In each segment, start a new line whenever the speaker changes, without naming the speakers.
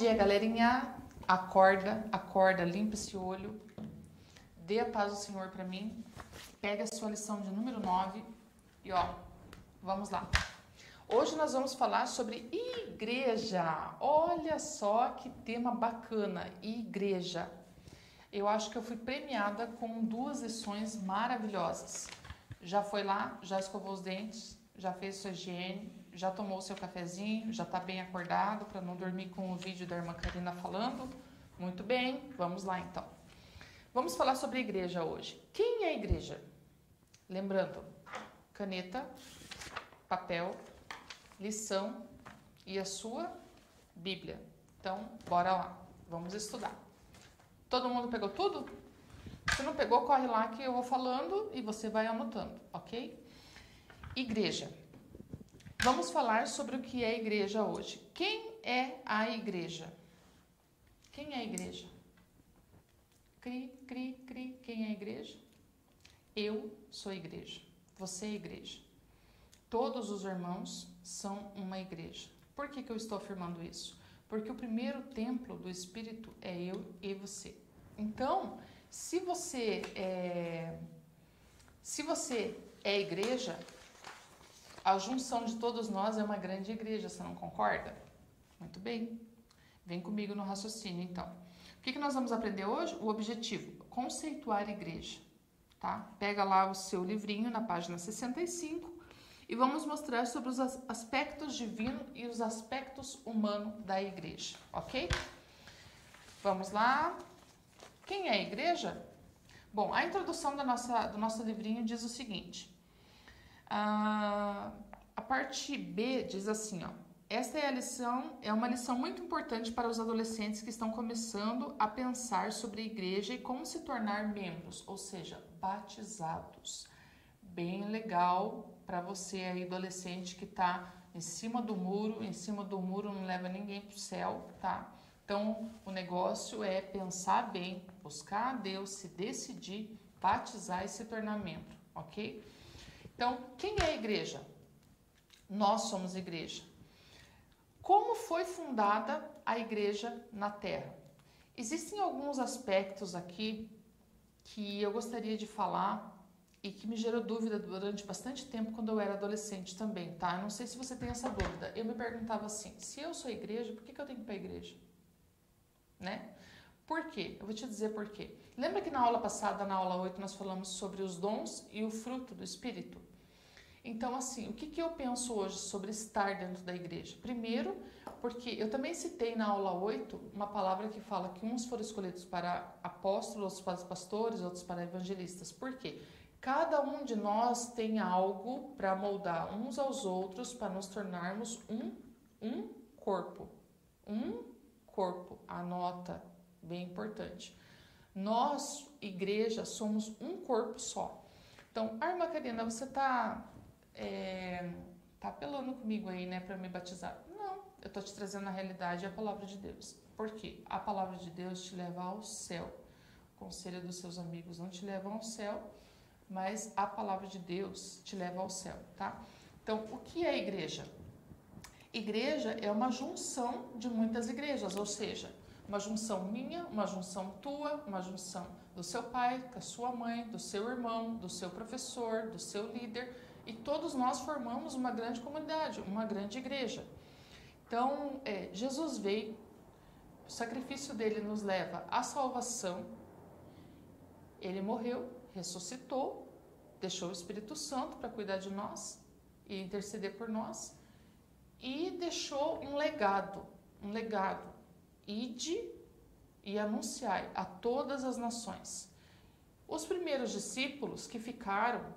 dia, galerinha. Acorda, limpa esse olho. Dê a paz do Senhor para mim. Pega a sua lição de número 9 e vamos lá. Hoje nós vamos falar sobre igreja. Olha só que tema bacana, igreja. Eu acho que eu fui premiada com 2 lições maravilhosas. Já foi lá, já escovou os dentes, já fez sua higiene, já tomou o seu cafezinho, já está bem acordado para não dormir com o vídeo da irmã Karina falando? Muito bem, vamos lá então. Vamos falar sobre igreja hoje. Quem é a igreja? Lembrando, caneta, papel, lição e a sua Bíblia. Então, bora lá, vamos estudar. Todo mundo pegou tudo? Se não pegou, corre lá que eu vou falando e você vai anotando, ok? Igreja. Vamos falar sobre o que é igreja hoje. Quem é a igreja? Quem é a igreja? Cri. Quem é a igreja? Eu sou a igreja. Você é a igreja. Todos os irmãos são uma igreja. Por que eu estou afirmando isso? Porque o primeiro templo do Espírito é eu e você. Então, se você é igreja, a junção de todos nós é uma grande igreja, você não concorda? Muito bem. Vem comigo no raciocínio, então. O que nós vamos aprender hoje? O objetivo, conceituar igreja, tá? Pega lá o seu livrinho na página 65 e vamos mostrar sobre os aspectos divinos e os aspectos humanos da igreja, ok? Vamos lá. Quem é a igreja? Bom, a introdução do nosso livrinho diz o seguinte. A parte B diz assim, esta é uma lição muito importante para os adolescentes que estão começando a pensar sobre a igreja e como se tornar membros, ou seja, batizados. Bem legal para você aí, adolescente, que está em cima do muro não leva ninguém para o céu, tá? Então, o negócio é pensar bem, buscar a Deus, se decidir, batizar e se tornar membro, ok? Então, quem é a igreja? Nós somos igreja. Como foi fundada a igreja na Terra? Existem alguns aspectos aqui que eu gostaria de falar e que me gerou dúvida durante bastante tempo quando eu era adolescente também, tá? Eu não sei se você tem essa dúvida. Eu me perguntava assim, se eu sou igreja, por que eu tenho que ir para a igreja? Né? Por quê? Eu vou te dizer por quê. Lembra que na aula passada, na aula 8, nós falamos sobre os dons e o fruto do Espírito? Então, assim, o que eu penso hoje sobre estar dentro da igreja? Primeiro, porque eu também citei na aula 8 uma palavra que fala que uns foram escolhidos para apóstolos, outros para pastores, outros para evangelistas. Por quê? Cada um de nós tem algo para moldar uns aos outros para nos tornarmos um corpo. Um corpo. Anota, bem importante. Nós, igreja, somos um corpo só. Então, irmã Karina, você tá apelando comigo aí, né, para me batizar? Não, eu tô te trazendo na realidade a palavra de Deus. Por quê? A palavra de Deus te leva ao céu. O conselho dos seus amigos não te levam ao céu, mas a palavra de Deus te leva ao céu, tá? Então, o que é igreja? Igreja é uma junção de muitas igrejas, ou seja, uma junção minha, uma junção tua, uma junção do seu pai, da sua mãe, do seu irmão, do seu professor, do seu líder, e todos nós formamos uma grande comunidade, uma grande igreja. Então, Jesus veio, o sacrifício dele nos leva à salvação, ele morreu, ressuscitou, deixou o Espírito Santo para cuidar de nós e interceder por nós, e deixou um legado, ide e anunciai a todas as nações. Os primeiros discípulos que ficaram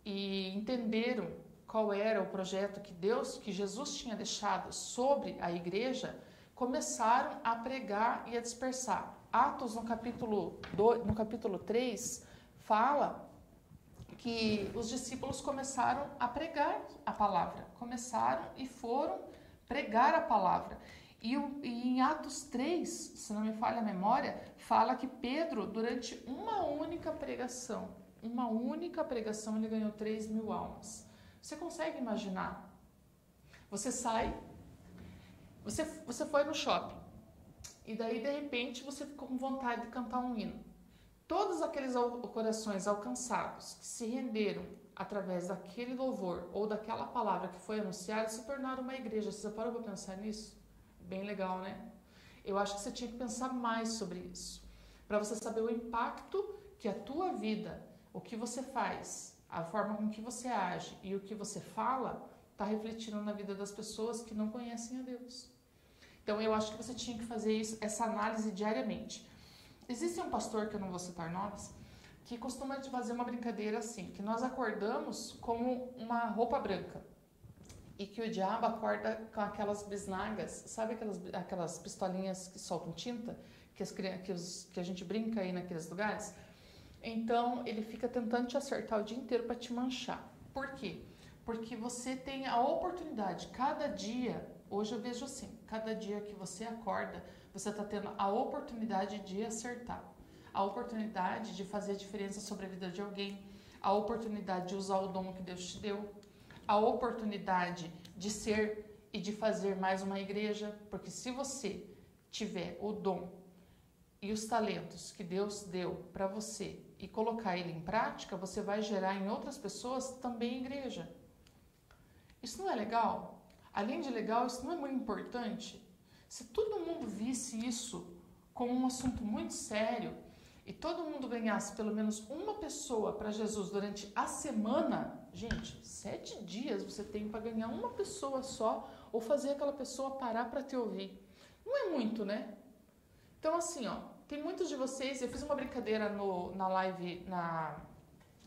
e entenderam qual era o projeto que Jesus tinha deixado sobre a igreja, começaram a pregar e a dispersar. Atos, no capítulo 3, fala que os discípulos começaram a pregar a palavra, começaram e foram pregar a palavra. E em Atos 3, se não me falha a memória, fala que Pedro, durante uma única pregação, ele ganhou 3.000 almas. Você consegue imaginar? Você sai, você foi no shopping, e daí de repente você ficou com vontade de cantar um hino. Todos aqueles corações alcançados que se renderam através daquele louvor ou daquela palavra que foi anunciada se tornaram uma igreja. Você já parou para pensar nisso? Bem legal, né? Eu acho que você tinha que pensar mais sobre isso, para você saber o impacto que a tua vida, o que você faz, a forma com que você age e o que você fala está refletindo na vida das pessoas que não conhecem a Deus. Então eu acho que você tinha que fazer isso, essa análise diariamente. Existe um pastor, que eu não vou citar nomes, que costuma fazer uma brincadeira assim, que nós acordamos como uma roupa branca e que o diabo acorda com aquelas bisnagas, sabe aquelas pistolinhas que soltam tinta, que a gente brinca aí naqueles lugares? Então ele fica tentando te acertar o dia inteiro para te manchar. Por quê? Porque você tem a oportunidade, cada dia, hoje eu vejo assim, cada dia que você acorda, você está tendo a oportunidade de acertar, a oportunidade de fazer a diferença sobre a vida de alguém, a oportunidade de usar o dom que Deus te deu, a oportunidade de ser e de fazer mais uma igreja, porque se você tiver o dom e os talentos que Deus deu para você e colocar ele em prática, você vai gerar em outras pessoas também igreja. Isso não é legal? Além de legal, isso não é muito importante? Se todo mundo visse isso como um assunto muito sério e todo mundo ganhasse pelo menos uma pessoa para Jesus durante a semana, gente, 7 dias você tem para ganhar uma pessoa só ou fazer aquela pessoa parar para te ouvir. Não é muito, né? Então assim, ó, tem muitos de vocês, eu fiz uma brincadeira na live,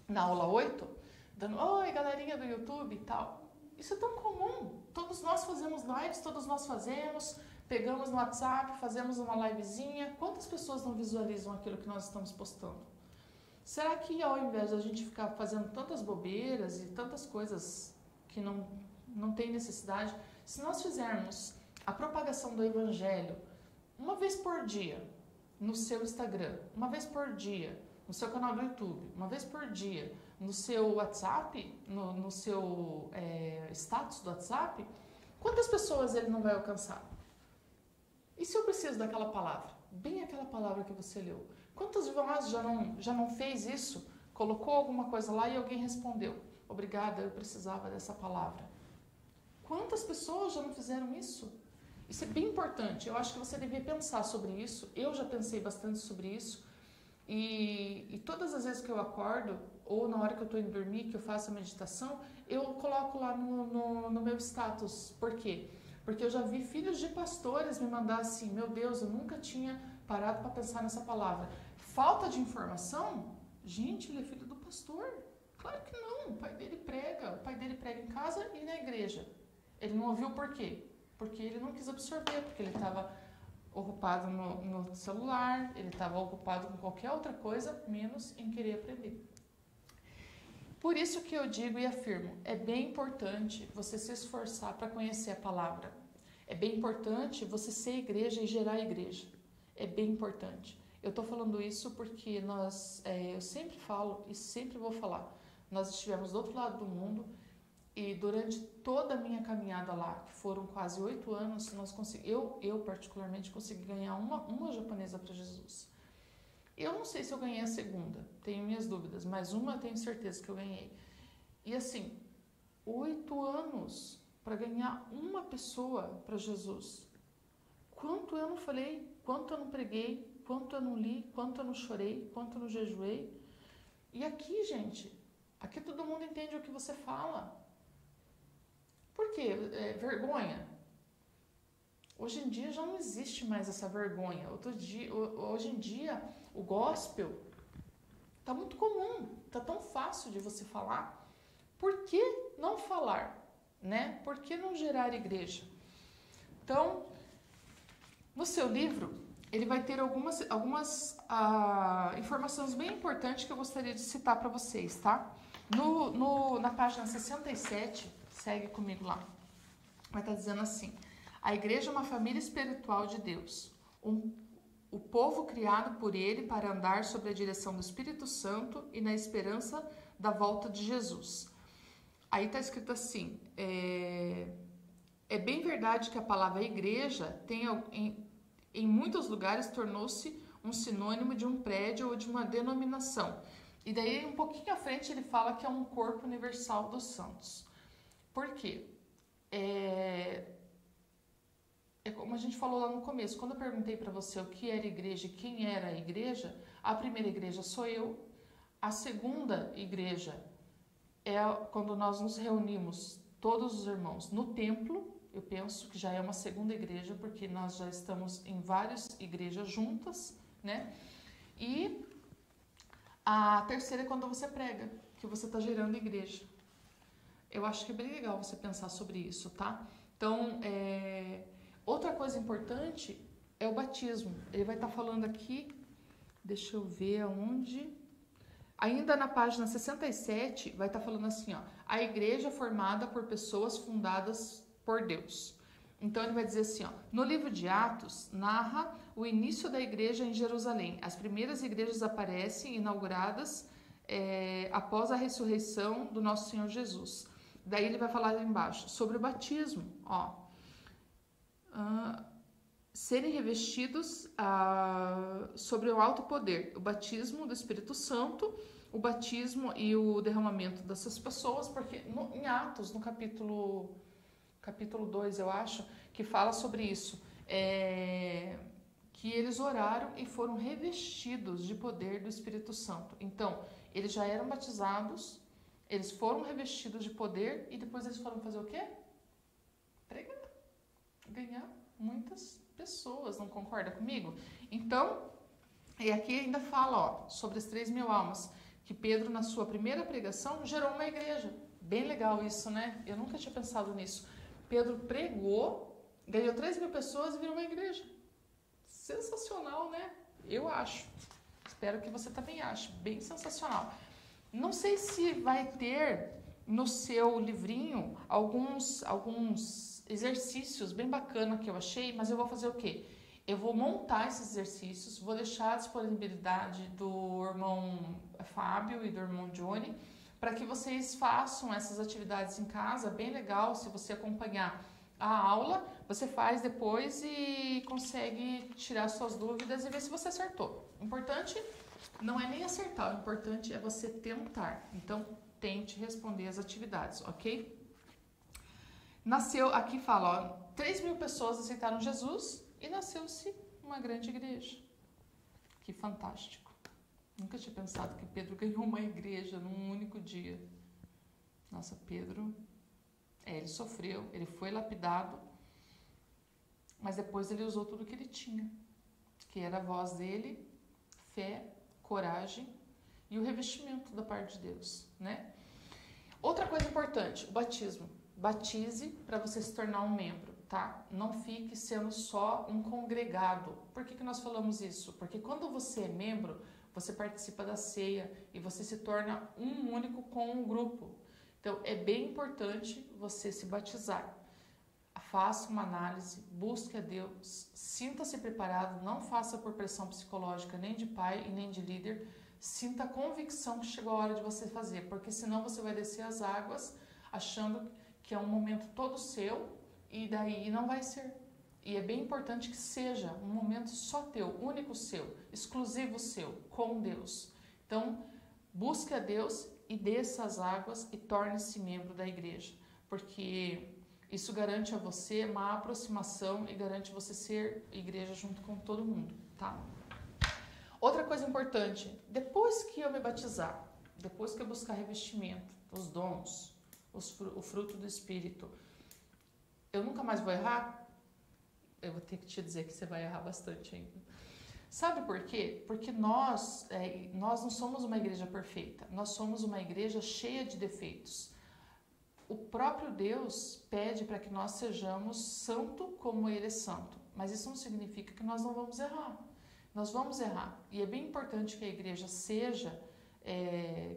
na aula 8, dando, oi galerinha do YouTube e tal. Isso é tão comum, todos nós fazemos lives, todos nós fazemos, pegamos no WhatsApp, fazemos uma livezinha. Quantas pessoas não visualizam aquilo que nós estamos postando? Será que ao invés de a gente ficar fazendo tantas bobeiras e tantas coisas que não tem necessidade, se nós fizermos a propagação do Evangelho uma vez por dia no seu Instagram, uma vez por dia no seu canal do YouTube, uma vez por dia no seu WhatsApp, no seu status do WhatsApp, quantas pessoas ele não vai alcançar? E se eu preciso daquela palavra? Bem aquela palavra que você leu. Quantas de nós já não fez isso? Colocou alguma coisa lá e alguém respondeu, obrigada, eu precisava dessa palavra. Quantas pessoas já não fizeram isso? Isso é bem importante, eu acho que você devia pensar sobre isso. Eu já pensei bastante sobre isso. E todas as vezes que eu acordo, ou na hora que eu estou indo dormir, que eu faço a meditação, eu coloco lá no meu status. Por quê? Porque eu já vi filhos de pastores me mandar assim, meu Deus, eu nunca tinha parado para pensar nessa palavra. Falta de informação? Gente, ele é filho do pastor. Claro que não, o pai dele prega em casa e na igreja. Ele não ouviu por quê? Porque ele não quis absorver, porque ele estava ocupado no celular, ele estava ocupado com qualquer outra coisa, menos em querer aprender. Por isso que eu digo e afirmo, é bem importante você se esforçar para conhecer a palavra. É bem importante você ser igreja e gerar igreja. É bem importante. Eu estou falando isso porque eu sempre falo e sempre vou falar. Nós estivemos do outro lado do mundo e durante toda a minha caminhada lá, que foram quase 8 anos, eu particularmente consegui ganhar uma japonesa para Jesus. Eu não sei se eu ganhei a segunda, tenho minhas dúvidas, mas uma eu tenho certeza que eu ganhei. E assim, 8 anos para ganhar uma pessoa para Jesus. Quanto eu não falei, quanto eu não preguei, quanto eu não li, quanto eu não chorei, quanto eu não jejuei. E aqui, gente, aqui todo mundo entende o que você fala. Por quê? Vergonha? Hoje em dia já não existe mais essa vergonha. Hoje em dia, o gospel está muito comum, está tão fácil de você falar. Por que não falar? Né? Por que não gerar igreja? Então, no seu livro, ele vai ter algumas informações bem importantes que eu gostaria de citar para vocês, tá? Na página 67, segue comigo lá, vai estar dizendo assim: a igreja é uma família espiritual de Deus, o povo criado por ele para andar sob a direção do Espírito Santo e na esperança da volta de Jesus. Aí está escrito assim, é bem verdade que a palavra igreja em muitos lugares tornou-se um sinônimo de um prédio ou de uma denominação. E daí, um pouquinho à frente, ele fala que é um corpo universal dos santos. Por quê? É como a gente falou lá no começo, quando eu perguntei para você o que era igreja e quem era a igreja, a primeira igreja sou eu, a segunda igreja é quando nós nos reunimos, todos os irmãos, no templo. Eu penso que já é uma segunda igreja, porque nós já estamos em várias igrejas juntas, né? E a terceira é quando você prega, que você está gerando igreja. Eu acho que é bem legal você pensar sobre isso, tá? Então, outra coisa importante é o batismo. Ele vai estar falando aqui, deixa eu ver aonde. Ainda na página 67, vai estar falando assim, ó, a igreja formada por pessoas fundadas por Deus. Então ele vai dizer assim, ó, no livro de Atos, narra o início da igreja em Jerusalém. As primeiras igrejas aparecem inauguradas após a ressurreição do nosso Senhor Jesus. Daí ele vai falar lá embaixo sobre o batismo, ó. Serem revestidos sobre o alto poder, o batismo do Espírito Santo, o batismo e o derramamento dessas pessoas, porque em Atos, no capítulo 2, eu acho, que fala sobre isso, que eles oraram e foram revestidos de poder do Espírito Santo. Então, eles já eram batizados, eles foram revestidos de poder e depois eles foram fazer o quê? Pregar, ganhar muitas pessoas, não concorda comigo? Então, e aqui ainda fala, ó, sobre as 3.000 almas, que Pedro, na sua primeira pregação, gerou uma igreja. Bem legal isso, né? Eu nunca tinha pensado nisso. Pedro pregou, ganhou 3.000 pessoas e virou uma igreja. Sensacional, né? Eu acho. Espero que você também ache. Bem sensacional. Não sei se vai ter no seu livrinho alguns exercícios bem bacana que eu achei, mas eu vou fazer o quê? Eu vou montar esses exercícios, vou deixar a disponibilidade do irmão Fábio e do irmão Johnny, para que vocês façam essas atividades em casa, bem legal. Se você acompanhar a aula, você faz depois e consegue tirar suas dúvidas e ver se você acertou. O importante não é nem acertar, o importante é você tentar. Então, tente responder as atividades, ok? Nasceu, aqui fala, ó, 3.000 pessoas aceitaram Jesus e nasceu-se uma grande igreja. Que fantástico. Nunca tinha pensado que Pedro ganhou uma igreja num único dia. Nossa, Pedro, ele sofreu, ele foi lapidado, mas depois ele usou tudo que ele tinha, que era a voz dele, fé, coragem e o revestimento da parte de Deus, né? Outra coisa importante, o batismo. Batize para você se tornar um membro, tá? Não fique sendo só um congregado. Por que nós falamos isso? Porque quando você é membro, você participa da ceia e você se torna um único com o grupo. Então, é bem importante você se batizar. Faça uma análise, busque a Deus, sinta-se preparado, não faça por pressão psicológica nem de pai e nem de líder. Sinta a convicção que chegou a hora de você fazer, porque senão você vai descer as águas achando que é um momento todo seu e daí não vai ser. E é bem importante que seja um momento só teu, único seu, exclusivo seu, com Deus. Então, busque a Deus e desça as águas e torne-se membro da igreja, porque isso garante a você uma aproximação e garante você ser igreja junto com todo mundo, tá? Outra coisa importante, depois que eu me batizar, depois que eu buscar revestimento, os dons, o fruto do Espírito, eu nunca mais vou errar? Eu vou ter que te dizer que você vai errar bastante ainda. Sabe por quê? Porque nós não somos uma igreja perfeita, nós somos uma igreja cheia de defeitos. O próprio Deus pede para que nós sejamos santo como Ele é santo, mas isso não significa que nós não vamos errar. Nós vamos errar, e é bem importante que a igreja seja,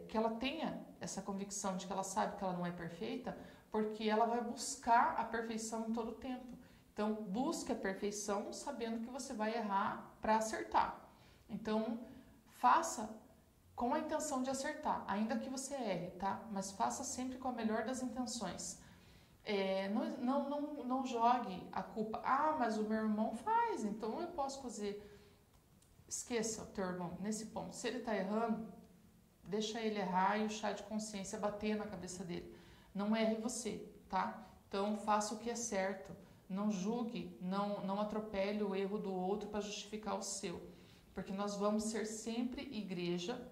que ela tenha essa convicção de que ela sabe que ela não é perfeita, porque ela vai buscar a perfeição em todo o tempo. Então, busque a perfeição sabendo que você vai errar para acertar. Então, faça com a intenção de acertar, ainda que você erre, tá? Mas faça sempre com a melhor das intenções. Não jogue a culpa. Ah, mas o meu irmão faz, então eu posso fazer. Esqueça o teu irmão nesse ponto. Se ele está errando, deixa ele errar e o chá de consciência bater na cabeça dele. Não erre você, tá? Então faça o que é certo. Não julgue, não atropele o erro do outro para justificar o seu. Porque nós vamos ser sempre igreja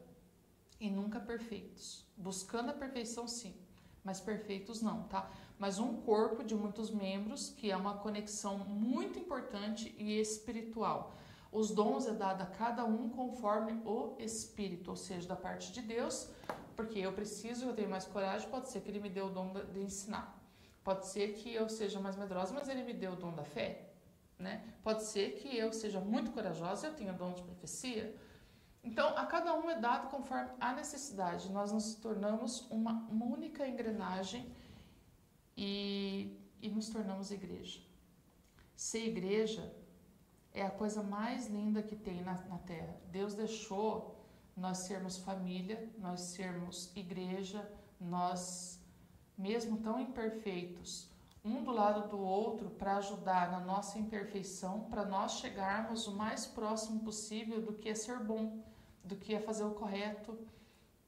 e nunca perfeitos. Buscando a perfeição, sim, mas perfeitos não, tá? Mas um corpo de muitos membros, que é uma conexão muito importante e espiritual. Os dons é dado a cada um conforme o Espírito, ou seja, da parte de Deus, porque eu tenho mais coragem, pode ser que Ele me dê o dom de ensinar. Pode ser que eu seja mais medrosa, mas Ele me dê o dom da fé, né? Pode ser que eu seja muito corajosa e eu tenha o dom de profecia. Então, a cada um é dado conforme a necessidade. Nós nos tornamos uma única engrenagem e nos tornamos igreja. Ser igreja é a coisa mais linda que tem na Terra. Deus deixou nós sermos família, nós sermos igreja, nós, mesmo tão imperfeitos, um do lado do outro para ajudar na nossa imperfeição, para nós chegarmos o mais próximo possível do que é ser bom, do que é fazer o correto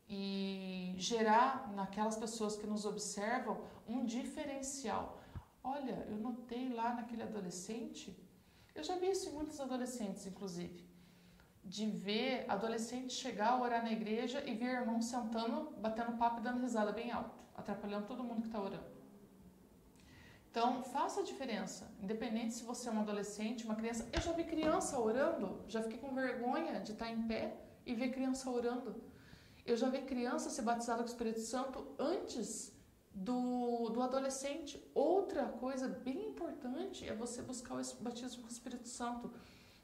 e gerar naquelas pessoas que nos observam um diferencial. Olha, eu notei lá naquele adolescente, eu já vi isso em muitos adolescentes, inclusive, de ver adolescente chegar a orar na igreja e ver irmão sentando, batendo papo e dando risada bem alto, atrapalhando todo mundo que está orando. Então, faça a diferença, independente se você é um adolescente, uma criança. Eu já vi criança orando, já fiquei com vergonha de estar em pé e ver criança orando. Eu já vi criança ser batizada com o Espírito Santo antes do adolescente. Outra coisa bem importante é você buscar o batismo com o Espírito Santo,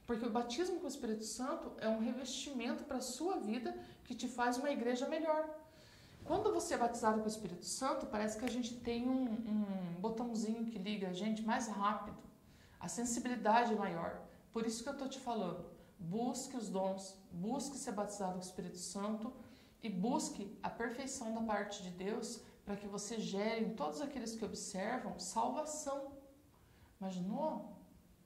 porque o batismo com o Espírito Santo é um revestimento para a sua vida que te faz uma igreja melhor. Quando você é batizado com o Espírito Santo, parece que a gente tem um botãozinho que liga a gente mais rápido, a sensibilidade é maior. Por isso que eu estou te falando, busque os dons, busque ser batizado com o Espírito Santo e busque a perfeição da parte de Deus para que você gere em todos aqueles que observam salvação. Imaginou?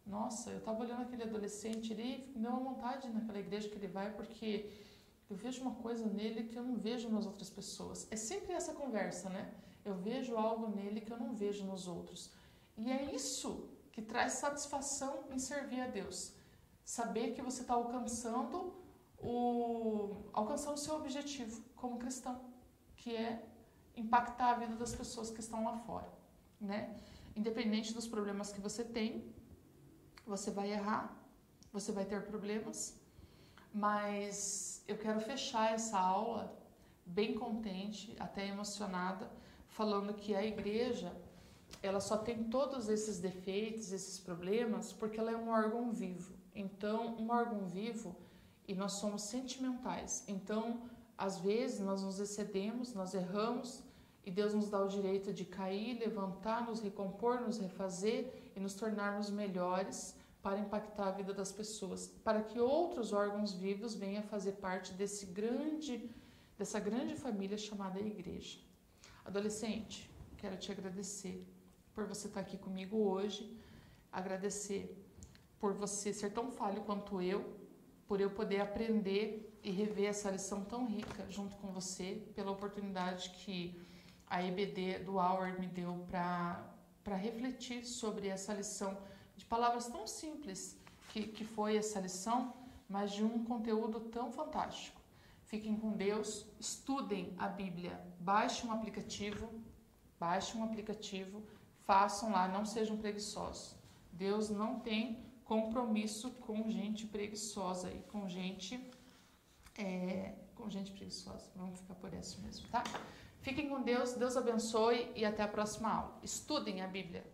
Nossa, eu estava olhando aquele adolescente ali, me deu uma vontade naquela igreja que ele vai, porque eu vejo uma coisa nele que eu não vejo nas outras pessoas. É sempre essa conversa, né? Eu vejo algo nele que eu não vejo nos outros. E é isso que traz satisfação em servir a Deus. Saber que você está alcançando o seu objetivo como cristão, que é impactar a vida das pessoas que estão lá fora, né? Independente dos problemas que você tem, você vai errar, você vai ter problemas, mas eu quero fechar essa aula bem contente, até emocionada, falando que a igreja, ela só tem todos esses defeitos, esses problemas, porque ela é um órgão vivo. Então, um órgão vivo, e nós somos sentimentais. Então, às vezes, nós nos excedemos, nós erramos, e Deus nos dá o direito de cair, levantar, nos recompor, nos refazer e nos tornarmos melhores para impactar a vida das pessoas, para que outros órgãos vivos venham a fazer parte dessa grande família chamada igreja. Adolescente, quero te agradecer por você estar aqui comigo hoje, agradecer por você ser tão falho quanto eu, por eu poder aprender e rever essa lição tão rica junto com você, pela oportunidade que a EBD do Hour me deu para refletir sobre essa lição de palavras tão simples que foi essa lição, mas de um conteúdo tão fantástico. Fiquem com Deus, estudem a Bíblia, baixem um aplicativo, façam lá, não sejam preguiçosos. Deus não tem compromisso com gente preguiçosa e com gente preguiçosa. Vamos ficar por isso mesmo, tá? Fiquem com Deus, Deus abençoe e até a próxima aula. Estudem a Bíblia.